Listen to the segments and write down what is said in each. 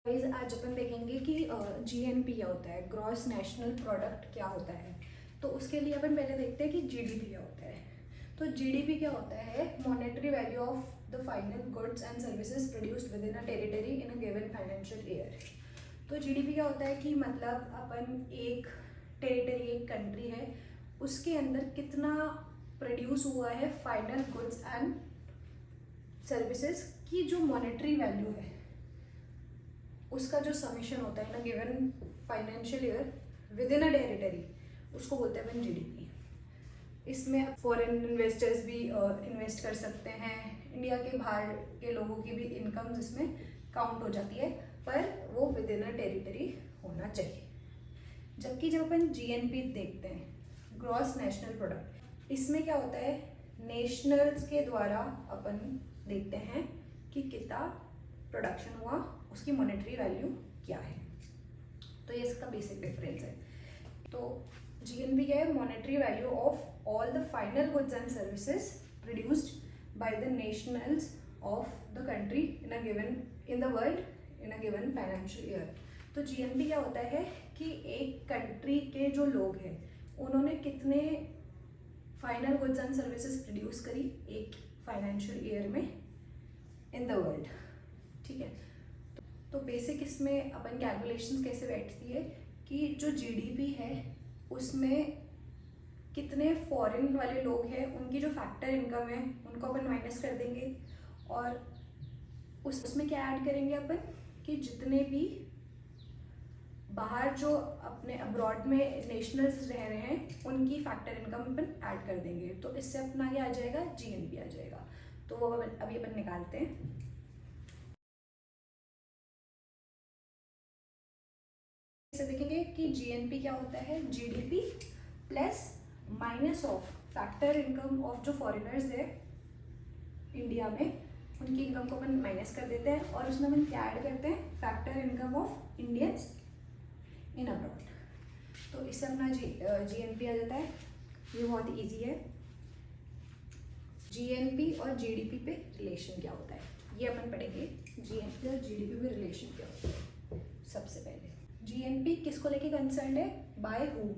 Guys आज अपन देखेंगे कि जीएनपी क्या होता है, ग्रॉस नेशनल प्रोडक्ट क्या होता है। तो उसके लिए अपन पहले देखते हैं कि जीडीपी क्या होता है। तो जीडीपी क्या होता है, monetary value of the final goods and services produced with in a territory in a given financial year. तो जीडीपी क्या होता है कि मतलब अपन एक टेरिटरी, एक कंट्री है, उसके अंदर कितना प्रोड्यूस हुआ है फाइनल गुड्स एंड सर्विसेज की जो मॉनेटरी वैल्यू है, उसका जो समेशन होता है ना given financial year with in a territory, उसको बोलते हैं अपन जीडीपी। इसमें फॉरेन इन्वेस्टर्स भी इन्वेस्ट कर सकते हैं, इंडिया के बाहर के लोगों की भी इनकम इसमें काउंट हो जाती है, पर वो विद इन अ टेरिटरी होना चाहिए। जबकि जब अपन जीएनपी देखते हैं, ग्रॉस नेशनल प्रोडक्ट, इसमें क्या होता है, नेशनल्स के द्वारा अपन देखते हैं कि कितना प्रोडक्शन हुआ, उसकी मॉनेटरी वैल्यू क्या है। तो ये इसका बेसिक डिफरेंस है। तो जीएनपी क्या है, monetary value of all the final goods and services produced by the nationals of the country in the world in a given financial year. तो जीएनपी क्या होता है कि एक कंट्री के जो लोग हैं उन्होंने कितने final goods and services produce करी एक फाइनेंशियल ईयर में इन द वर्ल्ड। ठीक है, तो बेसिक इसमें अपन कैलकुलेशंस कैसे बैठती है कि जो जीडीपी है उसमें कितने फॉरेन वाले लोग हैं, उनकी जो फैक्टर इनकम है उनको अपन माइनस कर देंगे, और उसमें क्या ऐड करेंगे अपन कि जितने भी बाहर जो अपने अब्रॉड में नेशनल्स रह रहे हैं उनकी फैक्टर इनकम अपन ऐड कर देंगे। तो इससे अपना क्या आ जाएगा, जीएनपी आ जाएगा। तो वो अभी अपन निकालते हैं। देखेंगे कि जीएनपी क्या होता है, GDP plus minus of factor income of जो फॉरेनर्स है इंडिया में, उनकी इनकम को अपन माइनस कर देते हैं, और उसमें अपन क्या ऐड करते हैं, factor income of Indians in abroad. तो इससे अपना जीएनपी आ जाता है। ये बहुत इजी है। जीएनपी और जीडीपी पे रिलेशन क्या होता है, ये अपन पढ़ेंगे। जीएनपी और जीडीपी पे रिलेशन क्या होता है। सबसे पहले जीएनपी किसको लेके कंसर्न है, बाय हूम,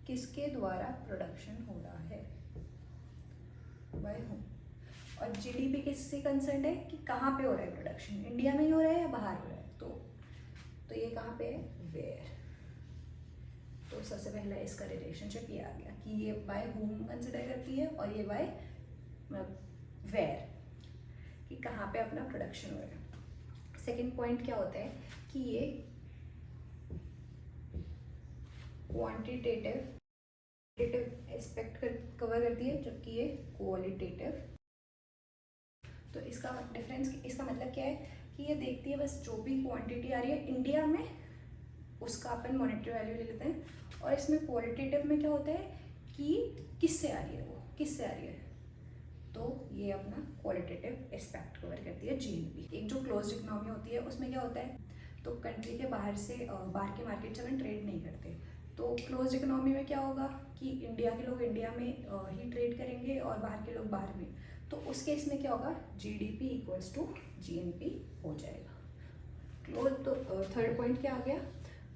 किसके द्वारा प्रोडक्शन हो रहा है, बाय हूम। और जीडीपी किससे कंसर्न है कि कहाँ पे हो रहा है प्रोडक्शन, इंडिया में ही हो रहा है या बाहर हो रहा है। तो ये कहाँ पे है, वेयर। तो सबसे पहला इसका रिलेशनशिप ये आ गया कि ये बाय हूम कंसिडर करती है और ये बाय वेयर, कि कहाँ पे अपना प्रोडक्शन हो रहा है। सेकेंड पॉइंट क्या होता है कि ये क्वांटिटेटिव एस्पेक्ट कवर करती है, जबकि ये क्वालिटेटिव। तो इसका डिफरेंस, इसका मतलब क्या है कि ये देखती है बस जो भी क्वांटिटी आ रही है इंडिया में उसका अपन मॉनेटरी वैल्यू ले लेते हैं, और इसमें क्वालिटेटिव में क्या होता है कि किससे आ रही है, वो किससे आ रही है। तो ये अपना क्वालिटेटिव एस्पेक्ट कवर करती है जीएनपी। एक जो क्लोज्ड इकोनॉमी होती है उसमें क्या होता है, तो कंट्री के बाहर से बाहर के मार्केट से अपन ट्रेड नहीं करते। तो क्लोज्ड इकोनॉमी में क्या होगा कि इंडिया के लोग इंडिया में ही ट्रेड करेंगे और बाहर के लोग बाहर में। तो उस केस में क्या होगा, जीडीपी इक्वल्स टू जीएनपी हो जाएगा। क्लोज, तो थर्ड पॉइंट क्या आ गया,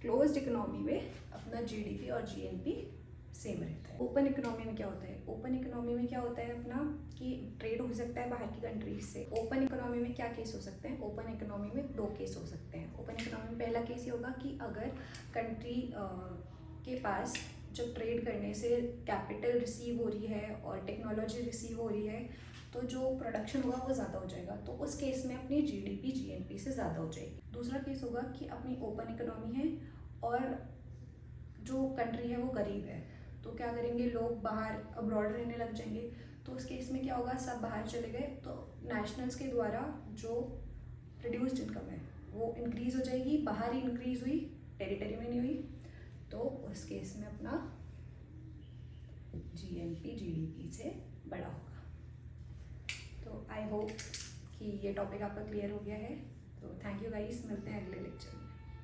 क्लोज्ड इकोनॉमी में अपना जीडीपी और जीएनपी सेम रहता है। ओपन इकोनॉमी में क्या होता है, ओपन इकोनॉमी में क्या होता है अपना कि ट्रेड हो सकता है बाहर की कंट्रीज से। ओपन इकोनॉमी में क्या केस हो सकते हैं, ओपन इकोनॉमी में दो केस हो सकते हैं। ओपन इकोनॉमी में पहला केस ये होगा कि अगर कंट्री के पास जब ट्रेड करने से कैपिटल रिसीव हो रही है और टेक्नोलॉजी रिसीव हो रही है, तो जो प्रोडक्शन होगा वो ज़्यादा हो जाएगा। तो उस केस में अपनी जीडीपी जीएनपी से ज़्यादा हो जाएगी। दूसरा केस होगा कि अपनी ओपन इकोनॉमी है और जो कंट्री है वो गरीब है, तो क्या करेंगे, लोग बाहर अब्रॉड रहने लग जाएंगे। तो उस केस में क्या होगा, सब बाहर चले गए, तो नेशनल्स के द्वारा जो प्रोड्यूस्ड इनकम है वो इंक्रीज़ हो जाएगी, बाहर ही इंक्रीज़ हुई, टेरिटरी में नहीं हुई। तो उस केस में अपना जीएनपी जीडीपी से बड़ा होगा। तो आई होप कि ये टॉपिक आपका क्लियर हो गया है। तो थैंक यू गाइस, मिलते हैं अगले लेक्चर में।